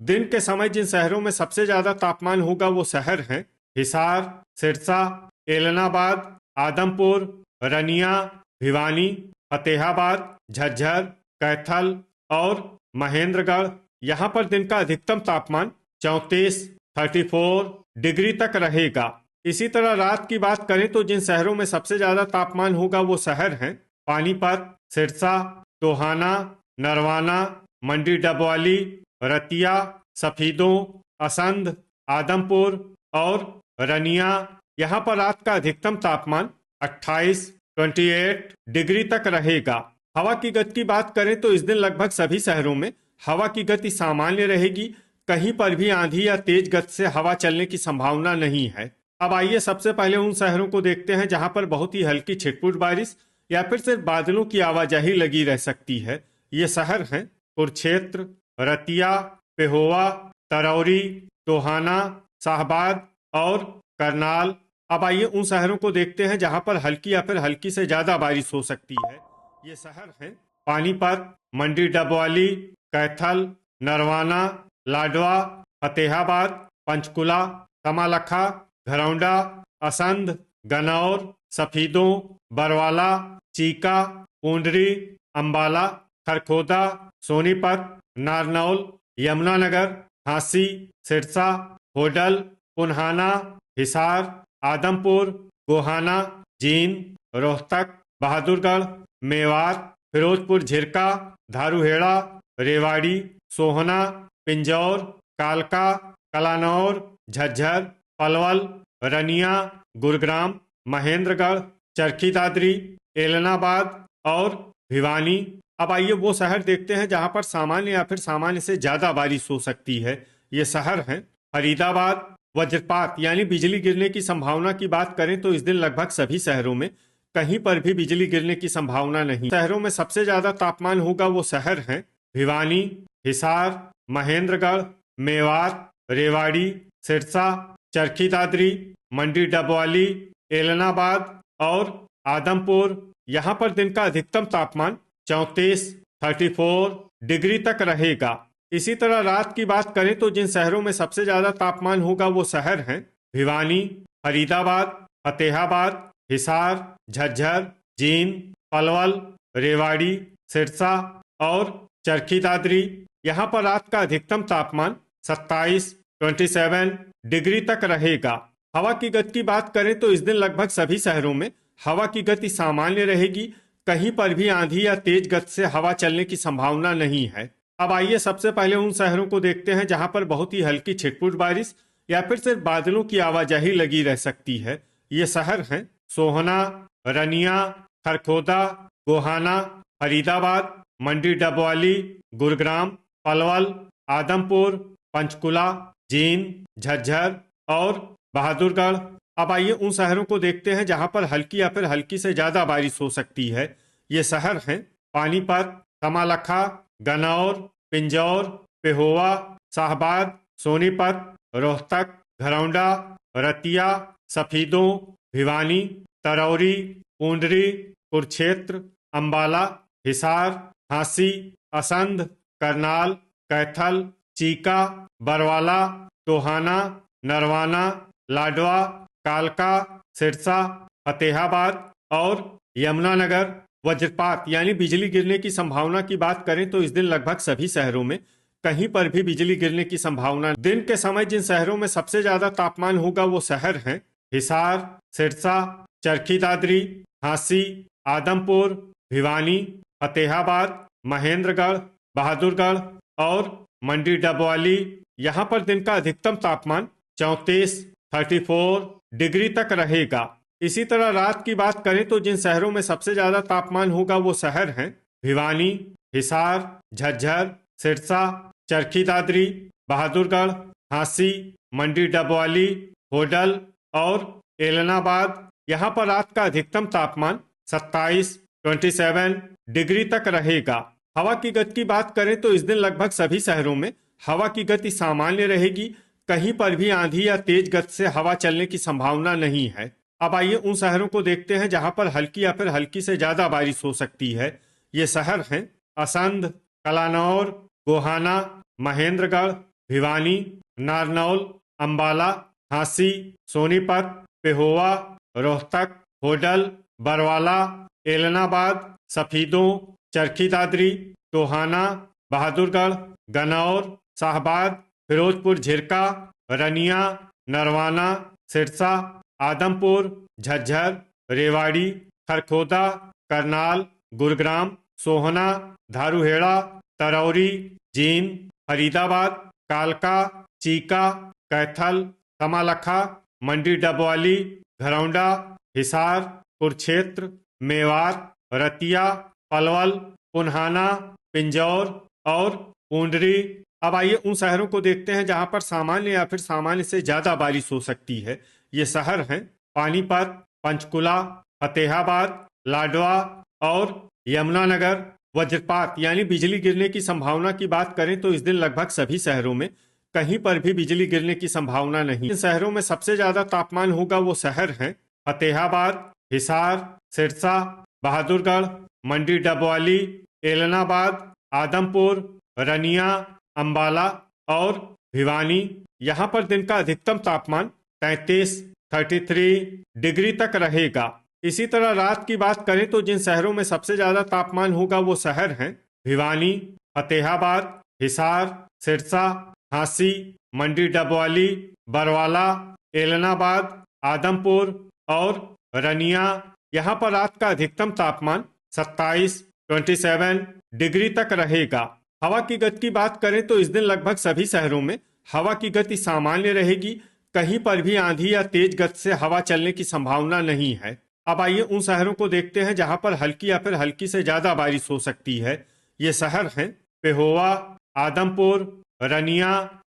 दिन के समय जिन शहरों में सबसे ज्यादा तापमान होगा वो शहर हैं हिसार, सिरसा, एलनाबाद, आदमपुर, रनिया, भिवानी, फतेहाबाद, झज्जर, कैथल और महेंद्रगढ़। यहाँ पर दिन का अधिकतम तापमान 34 डिग्री तक रहेगा। इसी तरह रात की बात करें तो जिन शहरों में सबसे ज्यादा तापमान होगा वो शहर हैं पानीपत, सिरसा, टोहाना, नरवाना, मंडी डबवाली, रतिया, सफीदों, असंध, आदमपुर और रनिया। यहाँ पर रात का अधिकतम तापमान 28 डिग्री तक रहेगा। हवा की गति की बात करें तो इस दिन लगभग सभी शहरों में हवा की गति सामान्य रहेगी। कहीं पर भी आंधी या तेज गति से हवा चलने की संभावना नहीं है। अब आइए सबसे पहले उन शहरों को देखते हैं जहां पर बहुत ही हल्की छिटपुट बारिश या फिर सिर्फ बादलों की आवाजाही लगी रह सकती है। ये शहर हैं कुरुक्षेत्र, रतिया, पेहोवा, तरौरी, टोहाना, शाहबाद और करनाल। अब आइए उन शहरों को देखते हैं जहां पर हल्की या फिर हल्की से ज्यादा बारिश हो सकती है। ये शहर हैं पानीपत, मंडी डबवाली, कैथल, नरवाना, लाडवा, फतेहाबाद, पंचकुला, तमालखा, घरौंडा, असंध, गनौर, सफीदों, बरवाला, चीका, पूंडरी, अंबाला, खरखोदा, सोनीपत, नारनौल, यमुनानगर, झांसी, सिरसा, होडल, पुन्हाना, हिसार, आदमपुर, गोहाना, जींद, रोहतक, बहादुरगढ़, मेवात, फिरोजपुर झिरका, धारूहेड़ा, रेवाड़ी, सोहना, पिंजौर, कालका, कलानौर, झज्जर, पलवल, रनिया, गुरुग्राम, महेंद्रगढ़, चरखी दादरी, एलनाबाद और भिवानी। अब आइए वो शहर देखते हैं जहां पर सामान्य या फिर सामान्य से ज्यादा बारिश हो सकती है। ये शहर हैं फरीदाबाद। वज्रपात यानी बिजली गिरने की संभावना की बात करें तो इस दिन लगभग सभी शहरों में कहीं पर भी बिजली गिरने की संभावना नहीं। शहरों में सबसे ज्यादा तापमान होगा वो शहर हैं भिवानी, हिसार, महेंद्रगढ़, मेवात, रेवाड़ी, सिरसा, चरखी दादरी, मंडी डबवाली, एलनाबाद और आदमपुर। यहाँ पर दिन का अधिकतम तापमान 34 डिग्री तक रहेगा। इसी तरह रात की बात करें तो जिन शहरों में सबसे ज्यादा तापमान होगा वो शहर हैं भिवानी, फरीदाबाद, फतेहाबाद, हिसार, झज्जर, जींद, पलवल, रेवाड़ी, सिरसा और चरखी दादरी। यहाँ पर रात का अधिकतम तापमान 27 डिग्री तक रहेगा। हवा की गति की बात करें तो इस दिन लगभग सभी शहरों में हवा की गति सामान्य रहेगी। कहीं पर भी आंधी या तेज गति से हवा चलने की संभावना नहीं है। अब आइए सबसे पहले उन शहरों को देखते हैं जहां पर बहुत ही हल्की छिटपुट बारिश या फिर सिर्फ बादलों की आवाजाही लगी रह सकती है। ये शहर हैं सोहना, रनिया, खरखोदा, गोहाना, फरीदाबाद, मंडी डबवाली, गुरुग्राम, पलवल, आदमपुर, पंचकुला, जींद, झज्जर और बहादुरगढ़। अब आइए उन शहरों को देखते हैं जहां पर हल्की या फिर हल्की से ज्यादा बारिश हो सकती है। ये शहर हैं पानीपत, तमालखा, गनौर, पिंजौर, पेहोवा, शाहबाद, सोनीपत, रोहतक, घरौंडा, रतिया, सफीदों, भिवानी, तरौरी, पूंडरी, कुरुक्षेत्र, अंबाला, हिसार, झांसी, असंध, करनाल, कैथल, चीका, बरवाला, टोहाना, नरवाना, लाडवा, कालका, सिरसा, फतेहाबाद और यमुनानगर। वज्रपात यानी बिजली गिरने की संभावना की बात करें तो इस दिन लगभग सभी शहरों में कहीं पर भी बिजली गिरने की संभावना। दिन के समय जिन शहरों में सबसे ज्यादा तापमान होगा वो शहर हैं हिसार, सिरसा, चरखी दादरी, झांसी, आदमपुर, भिवानी, फतेहाबाद, महेंद्रगढ़, बहादुरगढ़ और मंडी डबवाली। यहाँ पर दिन का अधिकतम तापमान 34 डिग्री तक रहेगा। इसी तरह रात की बात करें तो जिन शहरों में सबसे ज्यादा तापमान होगा वो शहर हैं भिवानी, हिसार, झज्जर, सिरसा, चरखी दादरी, बहादुरगढ़, झांसी, मंडी डबवाली, होडल और एलनाबाद। यहाँ पर रात का अधिकतम तापमान 27 डिग्री तक रहेगा। हवा की गति की बात करें तो इस दिन लगभग सभी शहरों में हवा की गति सामान्य रहेगी। कहीं पर भी आंधी या तेज गति से हवा चलने की संभावना नहीं है। अब आइए उन शहरों को देखते हैं जहां पर हल्की या फिर हल्की से ज्यादा बारिश हो सकती है। ये शहर हैं असंध, कलानौर, गोहाना, महेंद्रगढ़, भिवानी, नारनौल, अंबाला, झांसी, सोनीपत, पेहोवा, रोहतक, होडल, बरवाला, एलनाबाद, सफीदों, चरखी दादरी, टोहाना, बहादुरगढ़, गन्नौर, शाहबाद, फिरोजपुर झिरका, रनिया, नरवाना, सिरसा, आदमपुर, झज्जर, रेवाड़ी, खरखोदा, करनाल, गुरुग्राम, सोहना, धारूहेड़ा, तरौरी, जींद, फरीदाबाद, कालका, चीका, कैथल, कमालखा, मंडी डबवाली, घरौंडा, हिसार, कुरुक्षेत्र, मेवात, रतिया, पलवल, पुन्हाना, पिंजौर और पूंडरी। अब आइए उन शहरों को देखते हैं जहां पर सामान्य या फिर सामान्य से ज्यादा बारिश हो सकती है। ये शहर हैं पानीपत, पंचकुला, फतेहाबाद, लाडवा और यमुनानगर। वज्रपात यानी बिजली गिरने की संभावना की बात करें तो इस दिन लगभग सभी शहरों में कहीं पर भी बिजली गिरने की संभावना नहीं। इन शहरों में सबसे ज्यादा तापमान होगा वो शहर हैं फतेहाबाद, हिसार, सिरसा, बहादुरगढ़, मंडी डबवाली, एलनाबाद, आदमपुर, रनिया, अंबाला और भिवानी। यहाँ पर दिन का अधिकतम तापमान 33 डिग्री तक रहेगा। इसी तरह रात की बात करें तो जिन शहरों में सबसे ज्यादा तापमान होगा वो शहर हैं भिवानी, फतेहाबाद, हिसार, सिरसा, झांसी, मंडी डबवाली, बरवाला, एलनाबाद, आदमपुर और रनिया। यहाँ पर रात का अधिकतम तापमान 27 डिग्री तक रहेगा। हवा की गति की बात करें तो इस दिन लगभग सभी शहरों में हवा की गति सामान्य रहेगी। कहीं पर भी आंधी या तेज गति से हवा चलने की संभावना नहीं है। अब आइए उन शहरों को देखते हैं जहां पर हल्की या फिर हल्की से ज्यादा बारिश हो सकती है। ये शहर हैं पेहोवा, आदमपुर, रनिया,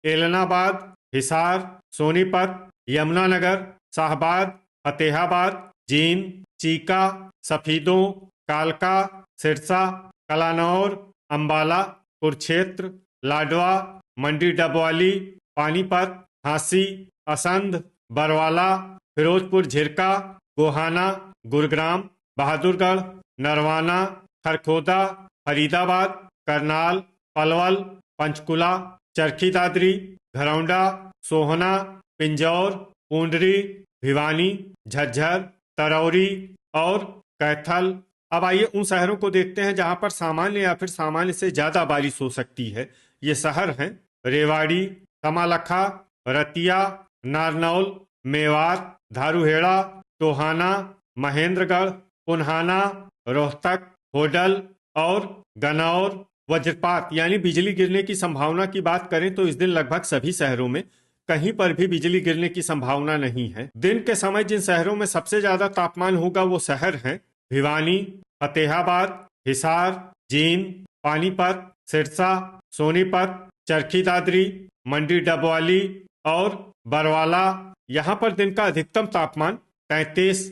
एलनाबाद, हिसार, सोनीपत, यमुनानगर, शाहबाद, फतेहाबाद, जींद, चीका, सफीदों, कालका, सिरसा, कलानौर, अंबाला, कुरुक्षेत्र, लाडवा, मंडी डबवाली, पानीपत, झांसी, असंध, बरवाला, फिरोजपुर झिरका, गोहाना, गुरुग्राम, बहादुरगढ़, नरवाना, खरखोदा, फरीदाबाद, करनाल, पलवल, पंचकुला, चरखी दादरी, घरौंडा, सोहना, पिंजौर, पूंडरी, भिवानी, झज्जर, तरौरी और कैथल। अब आइए उन शहरों को देखते हैं जहां पर सामान्य या फिर सामान्य से ज्यादा बारिश हो सकती है। ये शहर हैं रेवाड़ी, कमालखा, रतिया, नारनौल, मेवात, धारूहेड़ा, टोहाना, महेंद्रगढ़, पुन्हाना, रोहतक, होडल और गन्नौर। वज्रपात यानी बिजली गिरने की संभावना की बात करें तो इस दिन लगभग सभी शहरों में कहीं पर भी बिजली गिरने की संभावना नहीं है। दिन के समय जिन शहरों में सबसे ज्यादा तापमान होगा वो शहर हैं भिवानी, फतेहाबाद, हिसार, जींद, पानीपत, सिरसा, सोनीपत, चरखी दादरी, मंडी डबवाली और बरवाला। यहाँ पर दिन का अधिकतम तापमान 33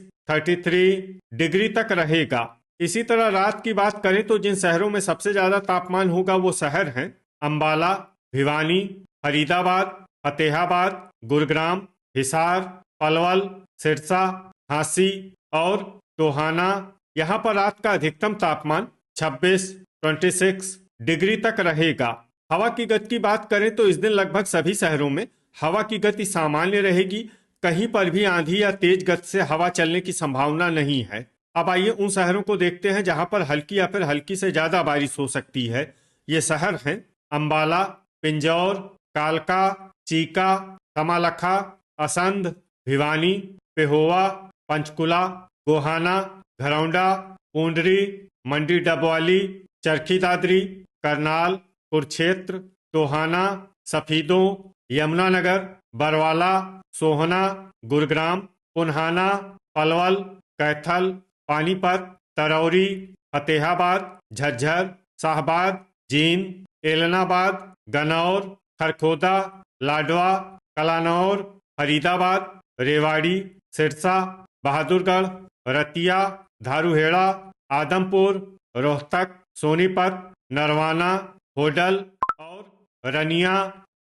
डिग्री तक रहेगा। इसी तरह रात की बात करें तो जिन शहरों में सबसे ज्यादा तापमान होगा वो शहर हैं अंबाला, भिवानी, फरीदाबाद, फतेहाबाद, गुरुग्राम, हिसार, पलवल, सिरसा, झांसी और टोहाना। यहाँ पर रात का अधिकतम तापमान 26 डिग्री तक रहेगा। हवा की गति की बात करें तो इस दिन लगभग सभी शहरों में हवा की गति सामान्य रहेगी। कहीं पर भी आंधी या तेज गति से हवा चलने की संभावना नहीं है। अब आइए उन शहरों को देखते हैं जहां पर हल्की या फिर हल्की से ज्यादा बारिश हो सकती है। ये शहर हैं अंबाला, पिंजौर, कालका, चीका, कमालखा, असंध, भिवानी, पेहोवा, पंचकुला, गोहाना, घरौंडा, पूंडरी, मंडी डबवाली, चरखी दादरी, करनाल, कुरुक्षेत्र, टोहाना, सफीदों, यमुनानगर, बरवाला, सोहना, गुरुग्राम, पुन्हाना, पलवल, कैथल, पानीपत, तरौरी, फतेहाबाद, झज्जर, शाहबाद, जींद, एलनाबाद, गन्नौर, खरखोदा, लाडवा, कलानौर, फरीदाबाद, रेवाड़ी, सिरसा, बहादुरगढ़, रतिया, धारूहेड़ा, आदमपुर, रोहतक, सोनीपत, नरवाना, होडल और रनिया।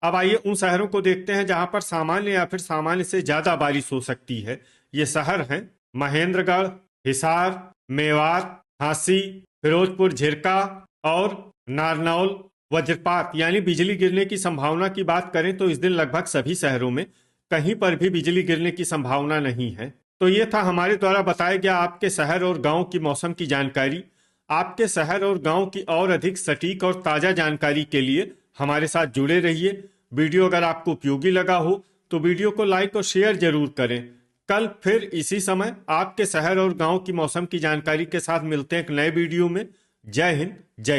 अब आइए उन शहरों को देखते हैं जहां पर सामान्य या फिर सामान्य से ज्यादा बारिश हो सकती है। ये शहर हैं महेंद्रगढ़, हिसार, मेवात, झांसी, फिरोजपुर झिरका और नारनौल। वज्रपात यानी बिजली गिरने की संभावना की बात करें तो इस दिन लगभग सभी शहरों में कहीं पर भी बिजली गिरने की संभावना नहीं है। तो ये था हमारे द्वारा बताया गया आपके शहर और गांव की मौसम की जानकारी। आपके शहर और गांव की और अधिक सटीक और ताजा जानकारी के लिए हमारे साथ जुड़े रहिए। वीडियो अगर आपको उपयोगी लगा हो तो वीडियो को लाइक और शेयर जरूर करें। कल फिर इसी समय आपके शहर और गांव की मौसम की जानकारी के साथ मिलते हैं एक नए वीडियो में। जय हिंद, जय